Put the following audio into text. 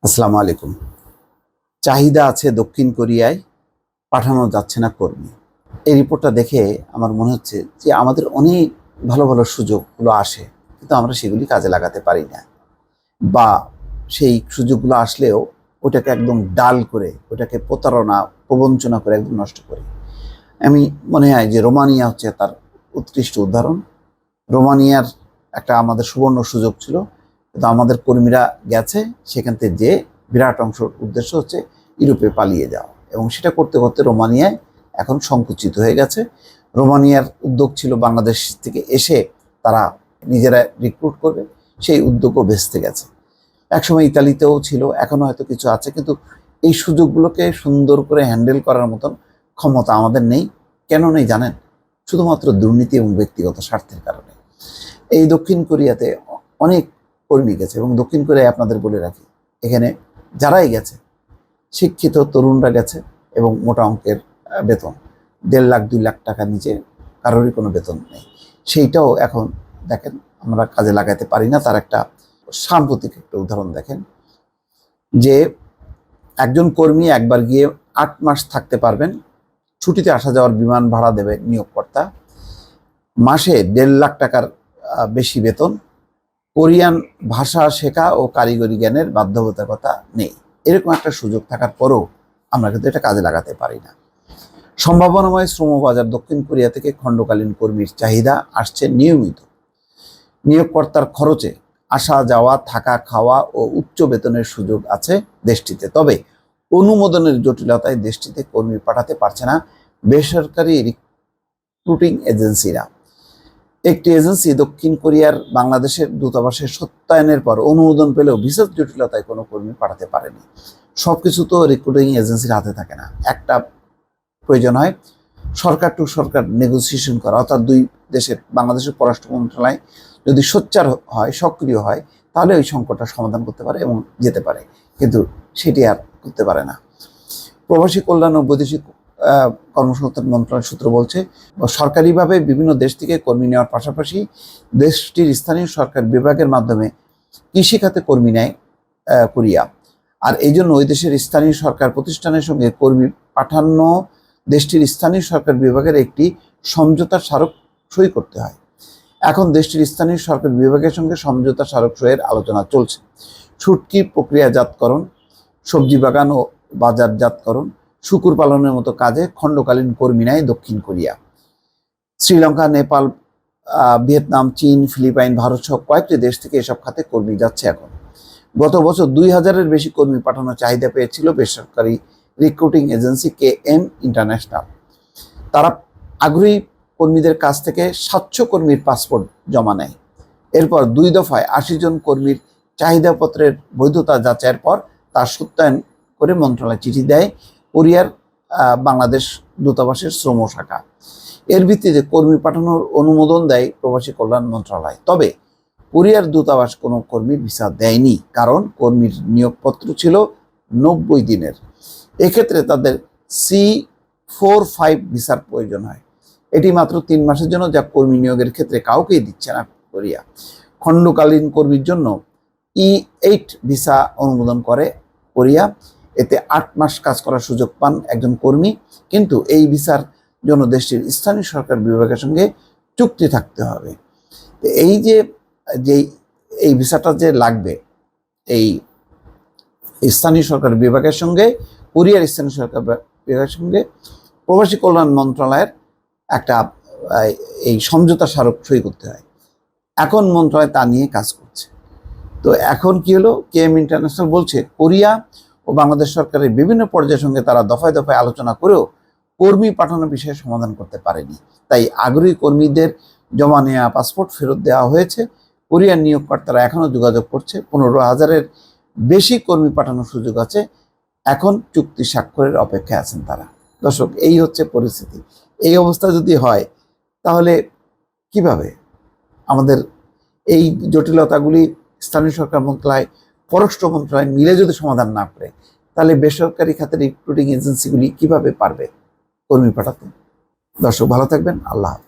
আসসালামু আলাইকুম। চাহিদা আছে দক্ষিণ কোরিয়ায়, পাঠানো যাচ্ছে না কর্মী। এই রিপোর্টটা দেখে আমার মনে হচ্ছে যে আমাদের অনেক ভালো ভালো সুযোগগুলো আসে, কিন্তু আমরা সেগুলি কাজে লাগাতে পারি না, বা সেই সুযোগগুলো আসলেও ওটাকে একদম ডাল করে, ওটাকে প্রতারণা প্রবঞ্চনা করে একদম নষ্ট করি। আমি মনে হয় যে রোমানিয়া হচ্ছে তার উৎকৃষ্ট উদাহরণ। রোমানিয়ার একটা আমাদের সুবর্ণ সুযোগ ছিল, কিন্তু আমাদের কর্মীরা গেছে সেখান থেকে, যে বিরাট অংশ উদ্দেশ্য হচ্ছে ইউরোপে পালিয়ে যাওয়া, এবং সেটা করতে করতে রোমানিয়ায় এখন সংকুচিত হয়ে গেছে। রোমানিয়ার উদ্যোগ ছিল বাংলাদেশ থেকে এসে তারা নিজেরা রিক্রুট করবে, সেই উদ্যোগও ভেস্তে গেছে। একসময় ইতালিতেও ছিল, এখনও হয়তো কিছু আছে, কিন্তু এই সুযোগগুলোকে সুন্দর করে হ্যান্ডেল করার মতন ক্ষমতা আমাদের নেই। কেন নেই জানেন? শুধুমাত্র দুর্নীতি এবং ব্যক্তিগত স্বার্থের কারণে। এই দক্ষিণ কোরিয়াতে অনেক কর্মী গেছে, এবং দক্ষিণ কোরিয়ায় আপনাদের বলে রাখি, এখানে যারাই গেছে শিক্ষিত তরুণরা গেছে, এবং মোটা অঙ্কের বেতন, 1.5 লাখ 2 লাখ টাকা নিচে কারোরই কোনো বেতন নেই। সেইটাও এখন দেখেন আমরা কাজে লাগাতে পারি না। তার একটা সাম্প্রতিক একটা উদাহরণ দেখেন, যে একজন কর্মী একবার গিয়ে 8 মাস থাকতে পারবেন, ছুটিতে আসা যাওয়ার বিমান ভাড়া দেবে নিয়োগকর্তা, মাসে 1.5 লাখ টাকার বেশি বেতন, কোরিয়ান ভাষা শেখা ও কারিগরি জ্ঞানের বাধ্যবাধকতা নেই। এরকম একটা সুযোগ থাকার পরেও আমরা কিন্তু এটা কাজে লাগাতে পারি না। সম্ভাবনাময় শ্রমবাজার দক্ষিণ কোরিয়া থেকে খণ্ডকালীন কর্মীর চাহিদা আসছে নিয়মিত। নিয়োগকর্তার খরচে আসা যাওয়া, থাকা, খাওয়া ও উচ্চ বেতনের সুযোগ আছে দেশটিতে। তবে অনুমোদনের জটিলতায় দেশটিতে কর্মী পাঠাতে পারছে না বেসরকারি রিক্রুটিং এজেন্সিরা। একটি এজেন্সি দক্ষিণ কোরিয়ার বাংলাদেশের দূতাবাসের সত্যায়নের পর অনুমোদন পেলেও ভিসার জটিলতায় কোনো কর্মী পাঠাতে পারেনি। সবকিছু তো রিক্রুটিং এজেন্সির হাতে থাকে না। একটা প্রয়োজন হয় সরকার টু সরকার নেগোসিয়েশন করা, অর্থাৎ দুই দেশের, বাংলাদেশের পররাষ্ট্র মন্ত্রণালয় যদি সোচ্চার হয়, সক্রিয় হয়, তাহলে ওই সংকটটা সমাধান করতে পারে এবং যেতে পারে, কিন্তু সেটি আর করতে পারে না। প্রবাসী কল্যাণ ও বৈদেশিক কর্মসংস্থান মন্ত্রণালয় সূত্র বলছে, সরকারিভাবে বিভিন্ন দেশ থেকে কর্মী নেওয়ার পাশাপাশি দেশটির স্থানীয় সরকার বিভাগের মাধ্যমে কৃষিখাতে কর্মী নেয় কোরিয়া। আর এই জন্য ওই দেশের স্থানীয় সরকার প্রতিষ্ঠানের সঙ্গে কর্মী পাঠানো দেশটির স্থানীয় সরকার বিভাগের একটি সমঝোতা স্মারক সই করতে হয়। এখন দেশটির স্থানীয় সরকার বিভাগের সঙ্গে সমঝোতা স্মারক সইয়ের আলোচনা চলছে। শুটকি প্রক্রিয়াজাতকরণ, সবজি বাগান ও বাজারজাতকরণ, শূকর পালনের মতো কাজে খণ্ডকালীন কর্মী নেয় দক্ষিণ কোরিয়া। শ্রীলঙ্কা, নেপাল, ভিয়েতনাম, চীন, ফিলিপাইন, ভারত সহ কয়েকটি দেশ থেকে এসব খাতে কর্মী যাচ্ছে এখন। গত বছর 2000-এর বেশি কর্মী পাঠানোর চাহিদা পেয়েছিল বেসরকারি রিক্রুটিং এজেন্সি KM ইন্টারন্যাশনাল। তারা আগ্রহী কর্মীদের কাছ থেকে 700 কর্মীর পাসপোর্ট জমা নেয়। এরপর 2 দফায় 80 জন কর্মীর চাহিদাপত্রের বৈধতা যাচাইয়ের পর তা সত্যায়ন করে মন্ত্রণালয় চিঠি দেয় কোরিয়ার বাংলাদেশ দূতাবাসের শ্রম শাখা। এর ভিত্তিতে কর্মী পাঠানোর অনুমোদন দেয় প্রবাসী কল্যাণ মন্ত্রণালয়। তবে কোরিয়ার দূতাবাস কোনো কর্মীর ভিসা দেয়নি, কারণ কর্মীর নিয়োগপত্র ছিল 90 দিনের। এক্ষেত্রে তাদের C45 ভিসার প্রয়োজন হয়। এটি মাত্র 3 মাসের জন্য, যা কর্মী নিয়োগের ক্ষেত্রে কাউকেই দিচ্ছে না কোরিয়া। খণ্ডকালীন কর্মীর জন্য E8 ভিসা অনুমোদন করে কোরিয়া। এতে 8 মাস কাজ করার সুযোগ পান একজন কর্মী, কিন্তু এই ভিসার জন্য দেশটির স্থানীয় সরকার বিভাগের সঙ্গে চুক্তি থাকতে হবে। এই যে এই ভিসাটা যে লাগবে, এই স্থানীয় সরকার বিভাগের সঙ্গে, কোরিয়ার স্থানীয় সরকার বিভাগের সঙ্গে প্রবাসী কল্যাণ মন্ত্রণালয়ের একটা এই সমঝোতা স্মারক সই করতে হয়। এখন মন্ত্রণালয় তা নিয়ে কাজ করছে। তো এখন কি হলো, KM ইন্টারন্যাশনাল বলছে কোরিয়া ও বাংলাদেশ সরকারের বিভিন্ন পর্যায়ের সঙ্গে তারা দফায় দফায় আলোচনা করেও কর্মী পাঠানোর বিষয়ে সমাধান করতে পারেনি। তাই আগ্রহী কর্মীদের জমা নেওয়া পাসপোর্ট ফেরত দেওয়া হয়েছে। কোরিয়ার নিয়োগকর্তারা এখনও যোগাযোগ করছে। 15,000-এর বেশি কর্মী পাঠানোর সুযোগ আছে। এখন চুক্তি স্বাক্ষরের অপেক্ষায় আছেন তারা। দর্শক, এই হচ্ছে পরিস্থিতি। এই অবস্থা যদি হয়, তাহলে কিভাবে আমাদের এই জটিলতাগুলি স্থানীয় সরকার মন্ত্রণালয়, পররাষ্ট্র মন্ত্রণালয় মিলে যদি সমাধান না করে, তাহলে বেসরকারি খাতের রিক্রুটিং এজেন্সিগুলি কিভাবে পারবে কর্মী পাঠাতে? দর্শক, ভালো থাকবেন। আল্লাহ হাফেজ।